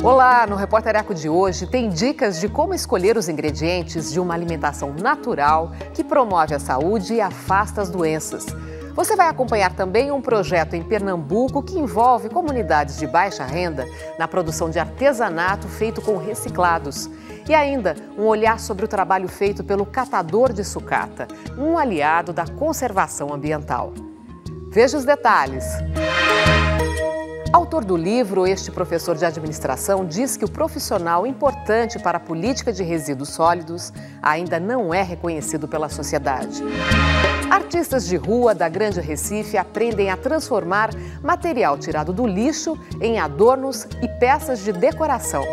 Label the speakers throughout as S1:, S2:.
S1: Olá, no Repórter Eco de hoje tem dicas de como escolher os ingredientes de uma alimentação natural que promove a saúde e afasta as doenças. Você vai acompanhar também um projeto em Pernambuco que envolve comunidades de baixa renda na produção de artesanato feito com reciclados. E ainda um olhar sobre o trabalho feito pelo catador de sucata, um aliado da conservação ambiental. Veja os detalhes. Autor do livro, este professor de administração diz que o profissional importante para a política de resíduos sólidos ainda não é reconhecido pela sociedade. Artistas de rua da Grande Recife aprendem a transformar material tirado do lixo em adornos e peças de decoração.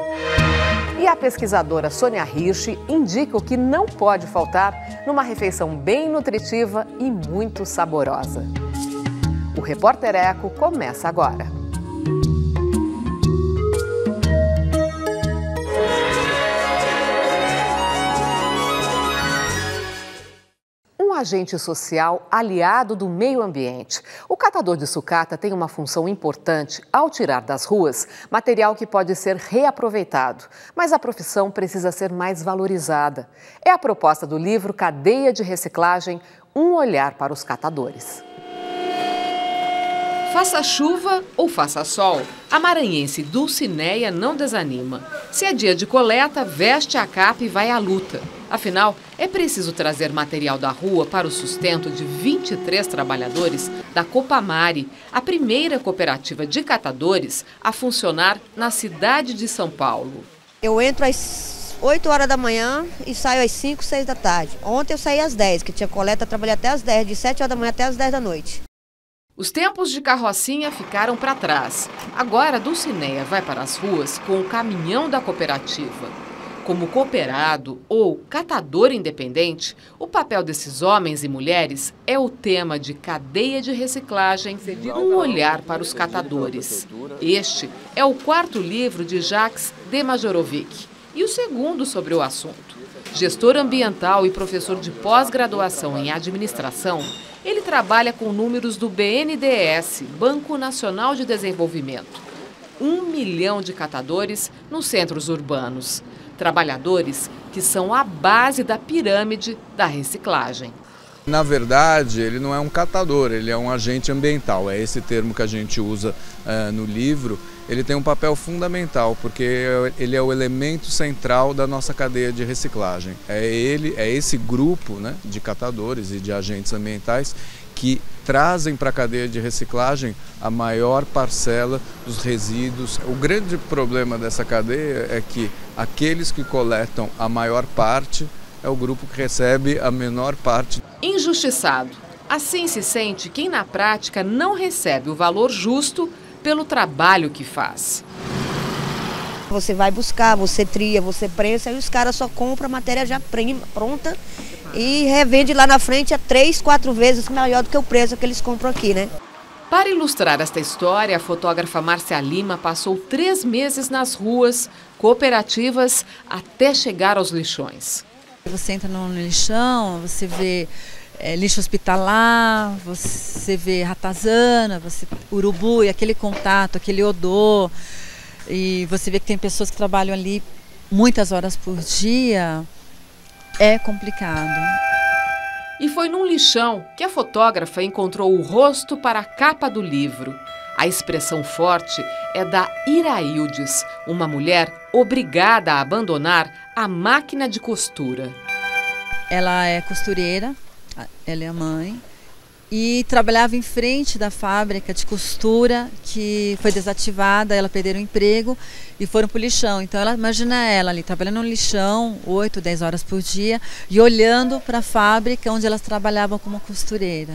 S1: E a pesquisadora Sônia Hirsch indica o que não pode faltar numa refeição bem nutritiva e muito saborosa. O Repórter Eco começa agora. Um agente social aliado do meio ambiente. O catador de sucata tem uma função importante ao tirar das ruas material que pode ser reaproveitado, mas a profissão precisa ser mais valorizada. É a proposta do livro Cadeia de Reciclagem, um olhar para os catadores.
S2: Faça chuva ou faça sol, a maranhense Dulcineia não desanima. Se é dia de coleta, veste a capa e vai à luta. Afinal, é preciso trazer material da rua para o sustento de 23 trabalhadores da Copamare, a primeira cooperativa de catadores a funcionar na cidade de São Paulo.
S3: Eu entro às 8 horas da manhã e saio às 5, 6 da tarde. Ontem eu saí às 10, que tinha coleta, trabalhei até às 10, de 7 horas da manhã até às 10 da noite.
S2: Os tempos de carrocinha ficaram para trás. Agora, Dulcineia vai para as ruas com o caminhão da cooperativa. Como cooperado ou catador independente, o papel desses homens e mulheres é o tema de Cadeia de Reciclagem, um olhar para os catadores. Este é o quarto livro de Jacques Demajorovic e o segundo sobre o assunto. Gestor ambiental e professor de pós-graduação em administração, ele trabalha com números do BNDES, Banco Nacional de Desenvolvimento. 1 milhão de catadores nos centros urbanos. Trabalhadores que são a base da pirâmide da reciclagem.
S4: Na verdade, ele não é um catador, ele é um agente ambiental. É esse termo que a gente usa no livro. Ele tem um papel fundamental, porque ele é o elemento central da nossa cadeia de reciclagem. É esse grupo, né, de catadores e de agentes ambientais que trazem para a cadeia de reciclagem a maior parcela dos resíduos. O grande problema dessa cadeia é que aqueles que coletam a maior parte é o grupo que recebe a menor parte.
S2: Injustiçado. Assim se sente quem na prática não recebe o valor justo pelo trabalho que faz.
S3: Você vai buscar, você tria, você prensa e os caras só compram a matéria já pronta e revende lá na frente a 3, 4 vezes maior do que o preço que eles compram aqui, né?
S2: Para ilustrar esta história, a fotógrafa Márcia Lima passou 3 meses nas ruas, cooperativas, até chegar aos lixões.
S5: Você entra no lixão, você vê lixo hospitalar, você vê ratazana, urubu e aquele contato, aquele odor. E você vê que tem pessoas que trabalham ali muitas horas por dia. É complicado.
S2: E foi num lixão que a fotógrafa encontrou o rosto para a capa do livro. A expressão forte é da Iraildes, uma mulher obrigada a abandonar a máquina de costura.
S5: Ela é costureira, ela é a mãe, e trabalhava em frente da fábrica de costura que foi desativada, ela perderam o emprego e foram para o lixão. Então imagina ela ali trabalhando no lixão 8, 10 horas por dia e olhando para a fábrica onde elas trabalhavam como costureira.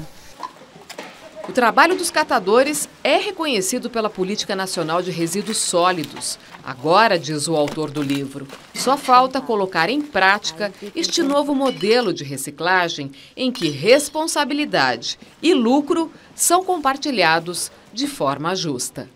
S2: O trabalho dos catadores é reconhecido pela Política Nacional de Resíduos Sólidos. Agora, diz o autor do livro, só falta colocar em prática este novo modelo de reciclagem em que responsabilidade e lucro são compartilhados de forma justa.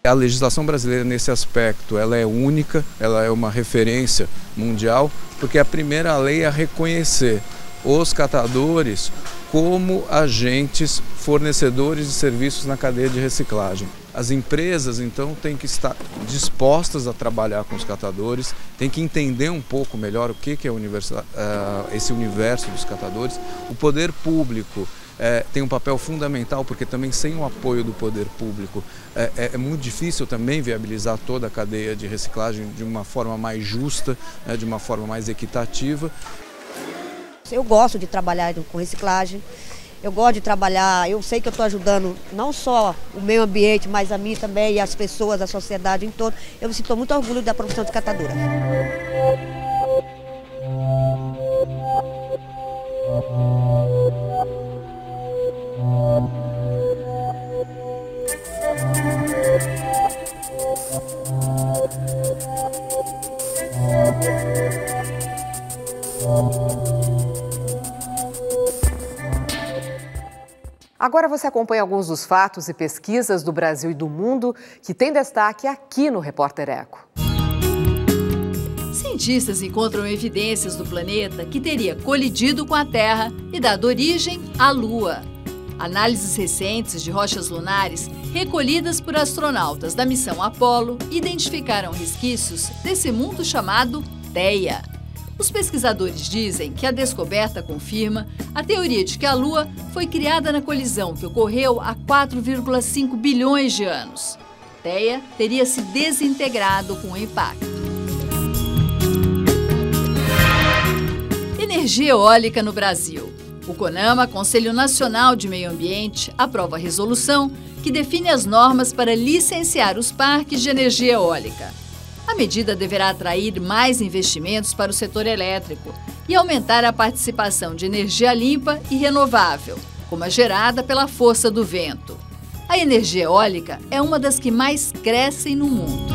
S4: A legislação brasileira nesse aspecto, ela é única, ela é uma referência mundial, porque é a primeira lei a reconhecer os catadores como agentes fornecedores de serviços na cadeia de reciclagem. As empresas, então, têm que estar dispostas a trabalhar com os catadores, têm que entender um pouco melhor o que é esse universo dos catadores. O poder público tem um papel fundamental, porque também sem o apoio do poder público é muito difícil também viabilizar toda a cadeia de reciclagem de uma forma mais justa, de uma forma mais equitativa.
S3: Eu gosto de trabalhar com reciclagem. Eu gosto de trabalhar, eu sei que eu estou ajudando não só o meio ambiente, mas a mim também e as pessoas, a sociedade em todo. Eu me sinto muito orgulho da profissão de catadora.
S1: Agora você acompanha alguns dos fatos e pesquisas do Brasil e do mundo que tem destaque aqui no Repórter Eco.
S6: Cientistas encontram evidências do planeta que teria colidido com a Terra e dado origem à Lua. Análises recentes de rochas lunares recolhidas por astronautas da missão Apollo identificaram resquícios desse mundo chamado Theia. Os pesquisadores dizem que a descoberta confirma a teoria de que a Lua foi criada na colisão que ocorreu há 4,5 bilhões de anos. Theia teria se desintegrado com o impacto. Energia eólica no Brasil. O CONAMA, Conselho Nacional de Meio Ambiente, aprova a resolução que define as normas para licenciar os parques de energia eólica. A medida deverá atrair mais investimentos para o setor elétrico e aumentar a participação de energia limpa e renovável, como a gerada pela força do vento. A energia eólica é uma das que mais crescem no mundo.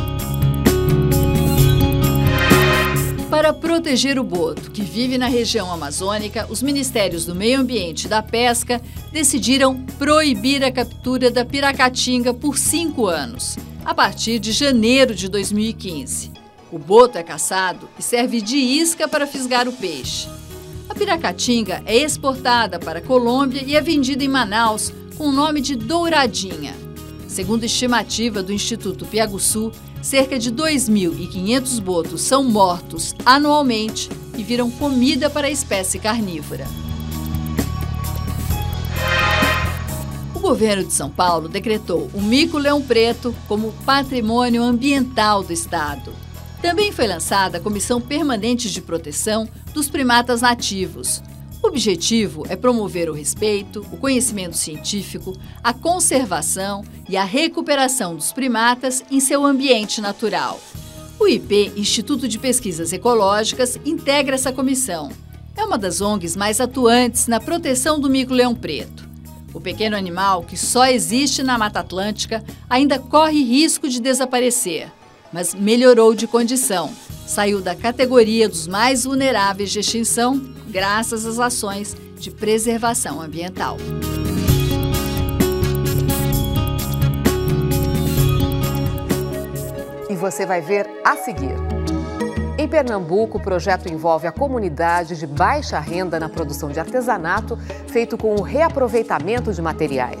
S6: Para proteger o boto, que vive na região amazônica, os Ministérios do Meio Ambiente e da Pesca decidiram proibir a captura da piracatinga por 5 anos, a partir de janeiro de 2015. O boto é caçado e serve de isca para fisgar o peixe. A piracatinga é exportada para a Colômbia e é vendida em Manaus com o nome de douradinha. Segundo estimativa do Instituto Piaguçu, cerca de 2.500 botos são mortos anualmente e viram comida para a espécie carnívora. O governo de São Paulo decretou o mico-leão preto como patrimônio ambiental do estado. Também foi lançada a Comissão Permanente de Proteção dos Primatas Nativos. O objetivo é promover o respeito, o conhecimento científico, a conservação e a recuperação dos primatas em seu ambiente natural. O IP, Instituto de Pesquisas Ecológicas, integra essa comissão. É uma das ONGs mais atuantes na proteção do mico-leão preto. O pequeno animal, que só existe na Mata Atlântica, ainda corre risco de desaparecer, mas melhorou de condição. Saiu da categoria dos mais vulneráveis de extinção, graças às ações de preservação ambiental.
S1: E você vai ver a seguir. Em Pernambuco, o projeto envolve a comunidade de baixa renda na produção de artesanato, feito com o reaproveitamento de materiais.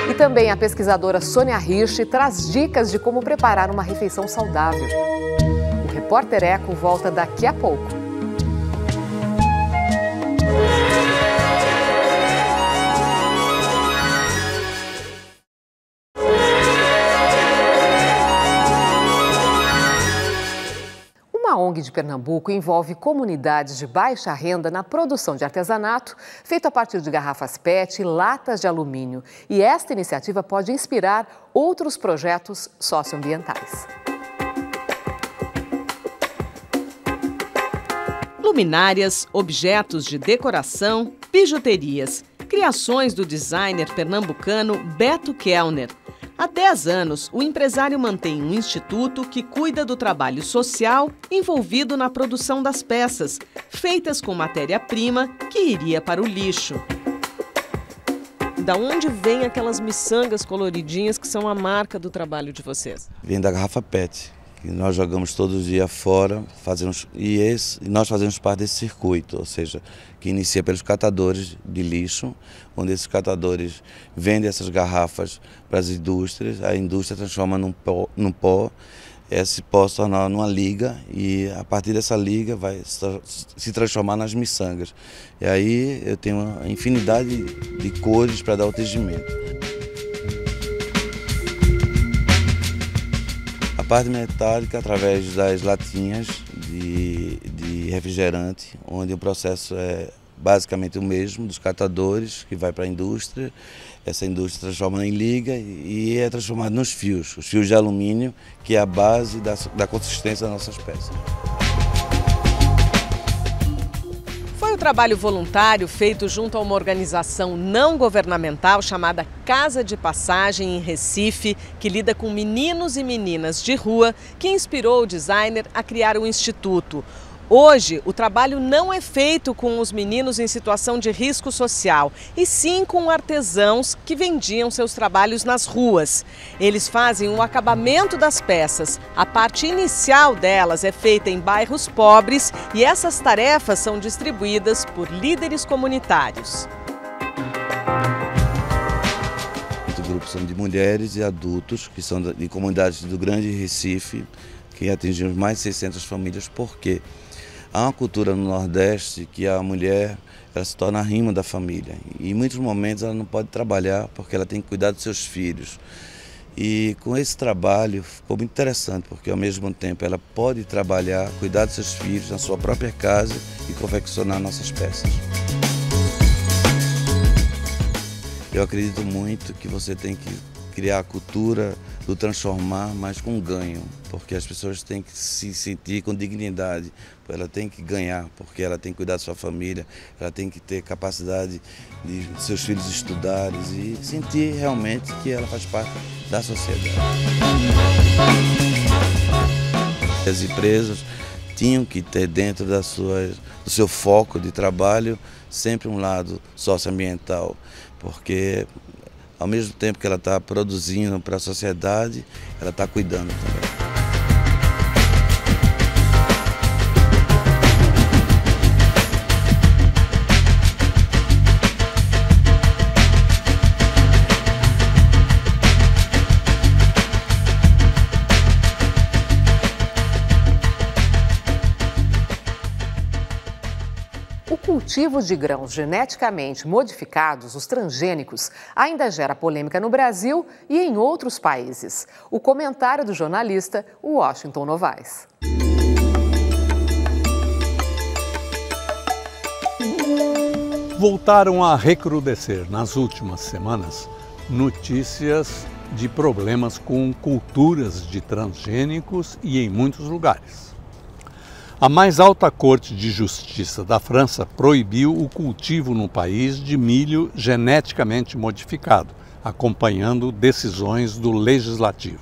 S1: E também a pesquisadora Sônia Hirsch traz dicas de como preparar uma refeição saudável. O Repórter Eco volta daqui a pouco. A ONG de Pernambuco envolve comunidades de baixa renda na produção de artesanato, feito a partir de garrafas PET e latas de alumínio. E esta iniciativa pode inspirar outros projetos socioambientais.
S7: Luminárias, objetos de decoração, bijuterias, criações do designer pernambucano Beto Kellner. Há 10 anos, o empresário mantém um instituto que cuida do trabalho social envolvido na produção das peças, feitas com matéria-prima que iria para o lixo. Da onde vêm aquelas miçangas coloridinhas que são a marca do trabalho de vocês?
S8: Vem da garrafa PET, que nós jogamos todos os dias fora, nós fazemos parte desse circuito, ou seja, que inicia pelos catadores de lixo, onde esses catadores vendem essas garrafas para as indústrias, a indústria transforma num pó, esse pó se torna numa liga e a partir dessa liga vai se transformar nas miçangas. E aí eu tenho uma infinidade de cores para dar o tingimento. A parte metálica através das latinhas de refrigerante, onde o processo é basicamente o mesmo dos catadores, que vai para a indústria. Essa indústria transforma em liga e é transformado nos fios, os fios de alumínio, que é a base da consistência das nossas peças.
S7: Foi um trabalho voluntário feito junto a uma organização não governamental chamada Casa de Passagem, em Recife, que lida com meninos e meninas de rua, que inspirou o designer a criar o Instituto. Hoje, o trabalho não é feito com os meninos em situação de risco social, e sim com artesãos que vendiam seus trabalhos nas ruas. Eles fazem o acabamento das peças. A parte inicial delas é feita em bairros pobres e essas tarefas são distribuídas por líderes comunitários.
S8: O grupo são de mulheres e adultos, que são de comunidades do Grande Recife, que atingimos mais de 600 famílias, porque há uma cultura no Nordeste que a mulher ela se torna a rima da família e em muitos momentos ela não pode trabalhar porque ela tem que cuidar dos seus filhos. E com esse trabalho ficou muito interessante, porque ao mesmo tempo ela pode trabalhar, cuidar dos seus filhos na sua própria casa e confeccionar nossas peças. Eu acredito muito que você tem que criar a cultura do transformar, mas com ganho, porque as pessoas têm que se sentir com dignidade, ela tem que ganhar, porque ela tem que cuidar da sua família, ela tem que ter capacidade de seus filhos estudarem e sentir realmente que ela faz parte da sociedade. As empresas tinham que ter dentro do seu foco de trabalho sempre um lado socioambiental, porque ao mesmo tempo que ela está produzindo para a sociedade, ela está cuidando também.
S1: O cultivo de grãos geneticamente modificados, os transgênicos, ainda gera polêmica no Brasil e em outros países. O comentário do jornalista Washington Novaes.
S9: Voltaram a recrudescer nas últimas semanas notícias de problemas com culturas de transgênicos e em muitos lugares. A mais alta corte de justiça da França proibiu o cultivo no país de milho geneticamente modificado, acompanhando decisões do legislativo.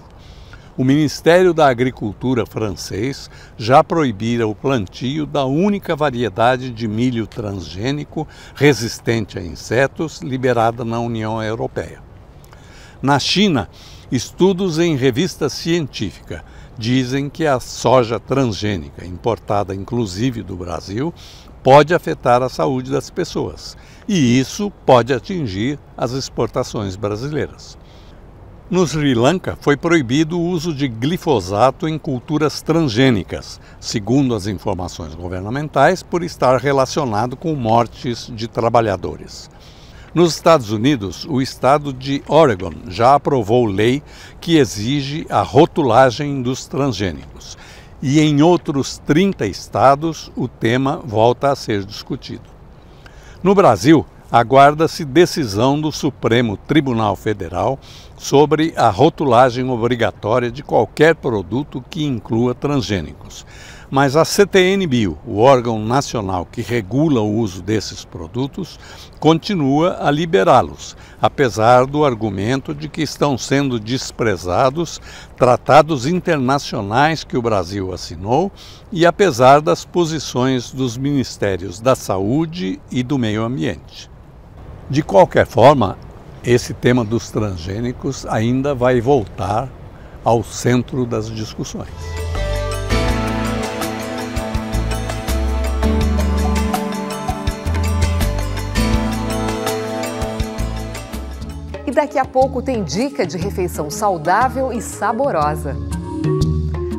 S9: O Ministério da Agricultura francês já proibira o plantio da única variedade de milho transgênico resistente a insetos liberada na União Europeia. Na China, estudos em revista científica dizem que a soja transgênica, importada inclusive do Brasil, pode afetar a saúde das pessoas, e isso pode atingir as exportações brasileiras. No Sri Lanka, foi proibido o uso de glifosato em culturas transgênicas, segundo as informações governamentais, por estar relacionado com mortes de trabalhadores. Nos Estados Unidos, o estado de Oregon já aprovou lei que exige a rotulagem dos transgênicos. E em outros 30 estados, o tema volta a ser discutido. No Brasil, aguarda-se decisão do Supremo Tribunal Federal sobre a rotulagem obrigatória de qualquer produto que inclua transgênicos. Mas a CTN-Bio, o órgão nacional que regula o uso desses produtos, continua a liberá-los, apesar do argumento de que estão sendo desprezados tratados internacionais que o Brasil assinou e apesar das posições dos Ministérios da Saúde e do Meio Ambiente. De qualquer forma, esse tema dos transgênicos ainda vai voltar ao centro das discussões.
S1: E daqui a pouco tem dica de refeição saudável e saborosa.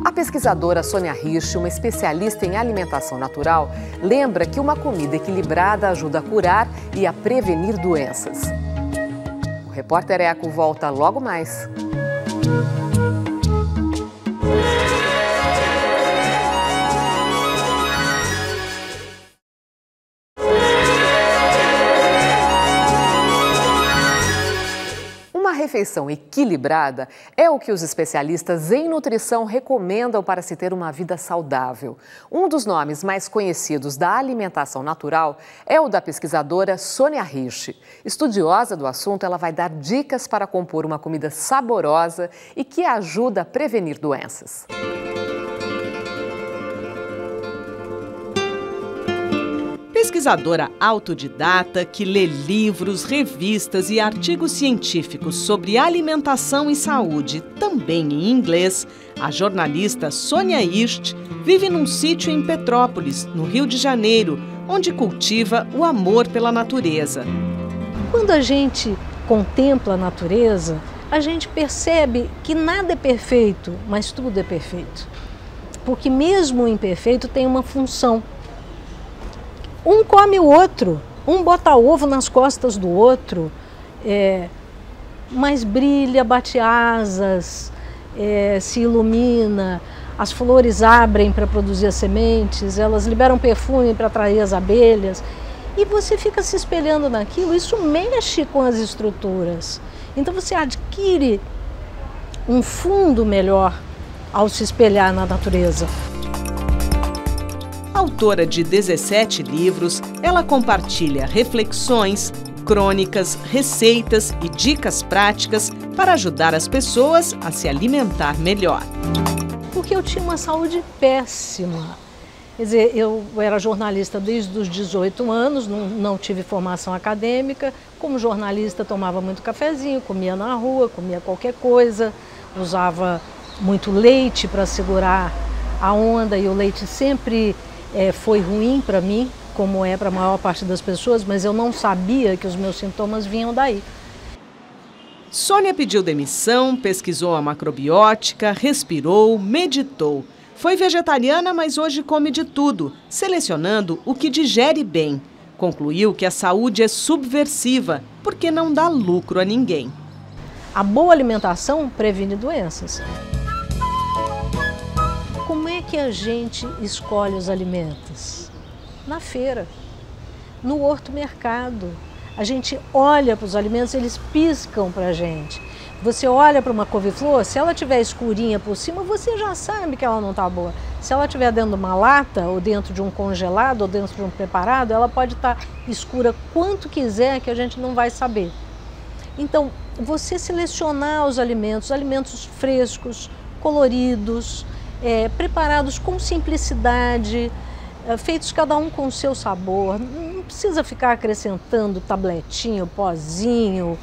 S1: A pesquisadora Sônia Hirsch, uma especialista em alimentação natural, lembra que uma comida equilibrada ajuda a curar e a prevenir doenças. O Repórter Eco volta logo mais. Uma refeição equilibrada é o que os especialistas em nutrição recomendam para se ter uma vida saudável. Um dos nomes mais conhecidos da alimentação natural é o da pesquisadora Sônia Hirsch. Estudiosa do assunto, ela vai dar dicas para compor uma comida saborosa e que ajuda a prevenir doenças.
S7: Pesquisadora autodidata que lê livros, revistas e artigos científicos sobre alimentação e saúde, também em inglês, a jornalista Sônia Hirsch vive num sítio em Petrópolis, no Rio de Janeiro, onde cultiva o amor pela natureza.
S10: Quando a gente contempla a natureza, a gente percebe que nada é perfeito, mas tudo é perfeito. Porque mesmo o imperfeito tem uma função. Um come o outro, um bota ovo nas costas do outro, mas brilha, bate asas, se ilumina, as flores abrem para produzir as sementes, elas liberam perfume para atrair as abelhas. E você fica se espelhando naquilo, isso mexe com as estruturas. Então você adquire um fundo melhor ao se espelhar na natureza.
S7: Autora de 17 livros, ela compartilha reflexões, crônicas, receitas e dicas práticas para ajudar as pessoas a se alimentar melhor.
S10: Porque eu tinha uma saúde péssima. Quer dizer, eu era jornalista desde os 18 anos, não tive formação acadêmica. Como jornalista, tomava muito cafezinho, comia na rua, comia qualquer coisa, usava muito leite para segurar a onda e o leite sempre foi ruim para mim, como é para a maior parte das pessoas, mas eu não sabia que os meus sintomas vinham daí.
S7: Sônia pediu demissão, pesquisou a macrobiótica, respirou, meditou. Foi vegetariana, mas hoje come de tudo, selecionando o que digere bem. Concluiu que a saúde é subversiva, porque não dá lucro a ninguém.
S10: A boa alimentação previne doenças. Como é que a gente escolhe os alimentos? Na feira, no horto-mercado. A gente olha para os alimentos, eles piscam para a gente. Você olha para uma couve-flor, se ela tiver escurinha por cima, você já sabe que ela não está boa. Se ela estiver dentro de uma lata, ou dentro de um congelado, ou dentro de um preparado, ela pode estar escura quanto quiser, que a gente não vai saber. Então, você selecionar os alimentos frescos, coloridos, preparados com simplicidade, feitos cada um com o seu sabor. Não precisa ficar acrescentando tabletinho, pozinho.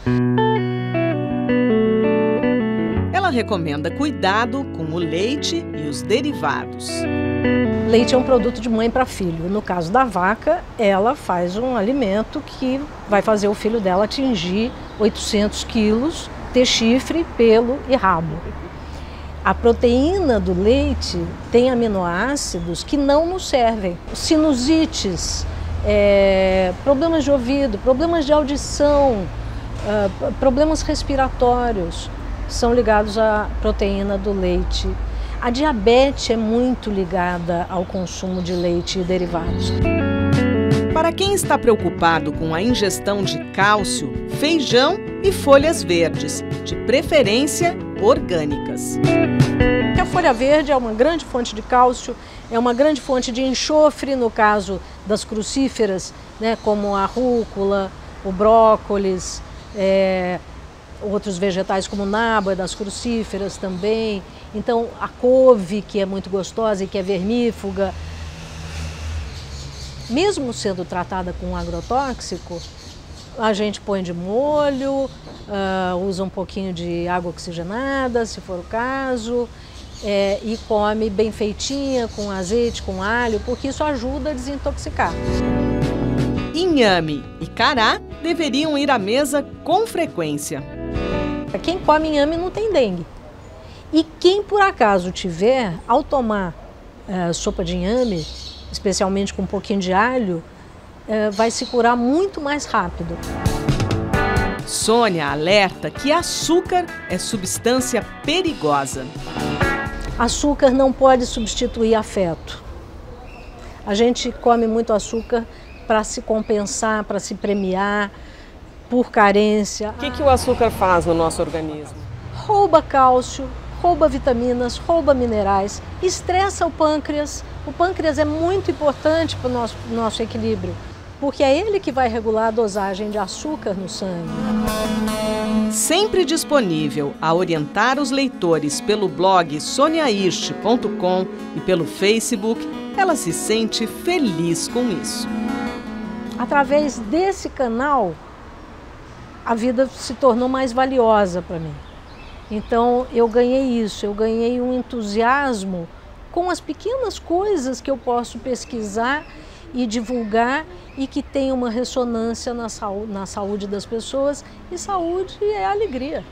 S7: Ela recomenda cuidado com o leite e os derivados.
S10: Leite é um produto de mãe para filho. No caso da vaca, ela faz um alimento que vai fazer o filho dela atingir 800 quilos, ter chifre, pelo e rabo. A proteína do leite tem aminoácidos que não nos servem. Sinusites, problemas de ouvido, problemas de audição, problemas respiratórios são ligados à proteína do leite. A diabetes é muito ligada ao consumo de leite e derivados.
S7: Para quem está preocupado com a ingestão de cálcio, feijão e folhas verdes, de preferência orgânicas.
S10: A folha verde é uma grande fonte de cálcio, é uma grande fonte de enxofre, no caso das crucíferas, né, como a rúcula, o brócolis, outros vegetais como nabo, é das crucíferas também. Então a couve, que é muito gostosa e que é vermífuga, mesmo sendo tratada com um agrotóxico, a gente põe de molho, usa um pouquinho de água oxigenada, se for o caso, e come bem feitinha, com azeite, com alho, porque isso ajuda a desintoxicar.
S7: Inhame e cará deveriam ir à mesa com frequência.
S10: Quem come inhame não tem dengue. E quem por acaso tiver, ao tomar sopa de inhame, especialmente com um pouquinho de alho, vai se curar muito mais rápido.
S7: Sônia alerta que açúcar é substância perigosa.
S10: Açúcar não pode substituir afeto. A gente come muito açúcar para se compensar, para se premiar, por carência.
S7: O que o açúcar faz no nosso organismo?
S10: Rouba cálcio, rouba vitaminas, rouba minerais, estressa o pâncreas. O pâncreas é muito importante para o nosso equilíbrio, porque é ele que vai regular a dosagem de açúcar no sangue.
S7: Sempre disponível a orientar os leitores pelo blog soniairst.com e pelo Facebook, ela se sente feliz com isso.
S10: Através desse canal, a vida se tornou mais valiosa para mim. Então eu ganhei isso, eu ganhei um entusiasmo com as pequenas coisas que eu posso pesquisar e divulgar e que tem uma ressonância na saúde das pessoas, e saúde é alegria.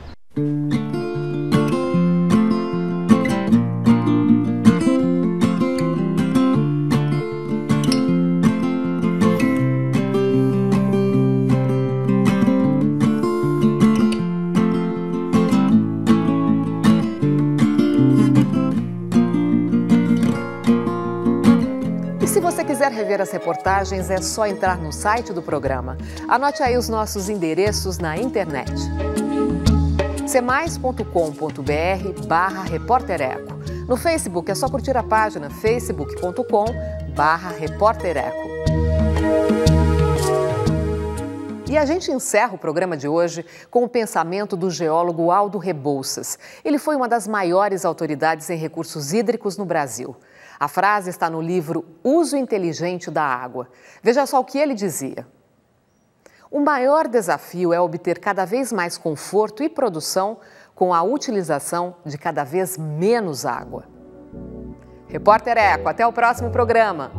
S1: Se você quiser rever as reportagens, é só entrar no site do programa. Anote aí os nossos endereços na internet. cmais.com.br/repórtereco. No Facebook é só curtir a página facebook.com/repórtereco. E a gente encerra o programa de hoje com o pensamento do geólogo Aldo Rebouças. Ele foi uma das maiores autoridades em recursos hídricos no Brasil. A frase está no livro Uso Inteligente da Água. Veja só o que ele dizia. O maior desafio é obter cada vez mais conforto e produção com a utilização de cada vez menos água. Repórter Eco, até o próximo programa.